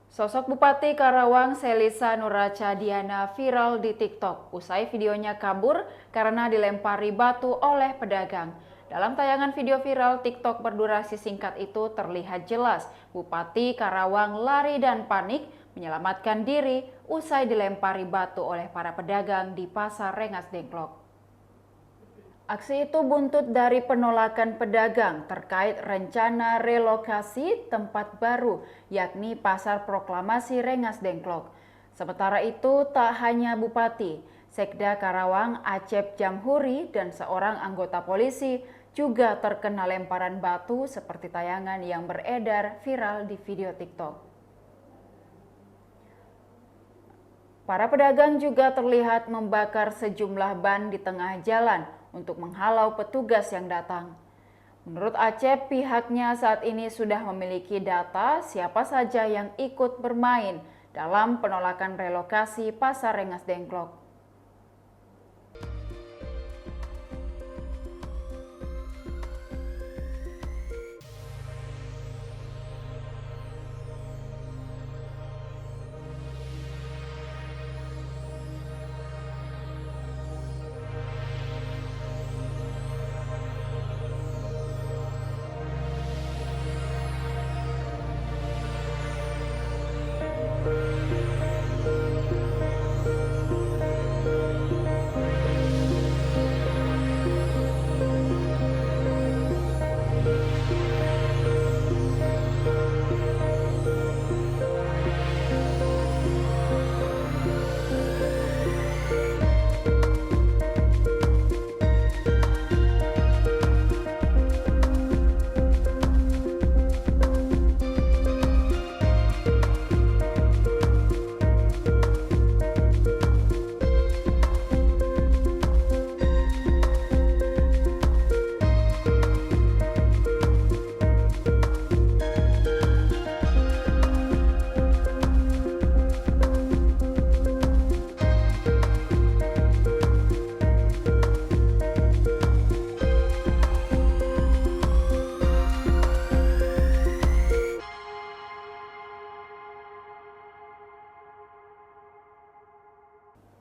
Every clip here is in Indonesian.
Sosok Bupati Karawang Selisa Nuraca Diana viral di TikTok usai videonya kabur karena dilempari batu oleh pedagang. Dalam tayangan video viral TikTok berdurasi singkat itu terlihat jelas Bupati Karawang lari dan panik menyelamatkan diri usai dilempari batu oleh para pedagang di Pasar Rengas Dengklok. Aksi itu buntut dari penolakan pedagang terkait rencana relokasi tempat baru, yakni Pasar Proklamasi Rengas Dengklok. Sementara itu, tak hanya Bupati, Sekda Karawang Acep Jamhuri dan seorang anggota polisi juga terkena lemparan batu seperti tayangan yang beredar viral di video TikTok. Para pedagang juga terlihat membakar sejumlah ban di tengah jalan untuk menghalau petugas yang datang. Menurut Acep, pihaknya saat ini sudah memiliki data siapa saja yang ikut bermain dalam penolakan relokasi Pasar Rengas Dengklok.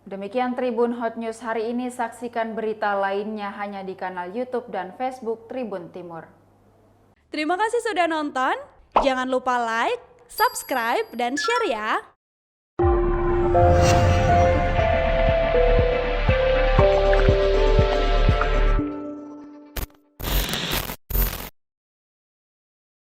Demikian Tribun Hot News hari ini, saksikan berita lainnya hanya di kanal YouTube dan Facebook Tribun Timur. Terima kasih sudah nonton, jangan lupa like, subscribe, dan share ya!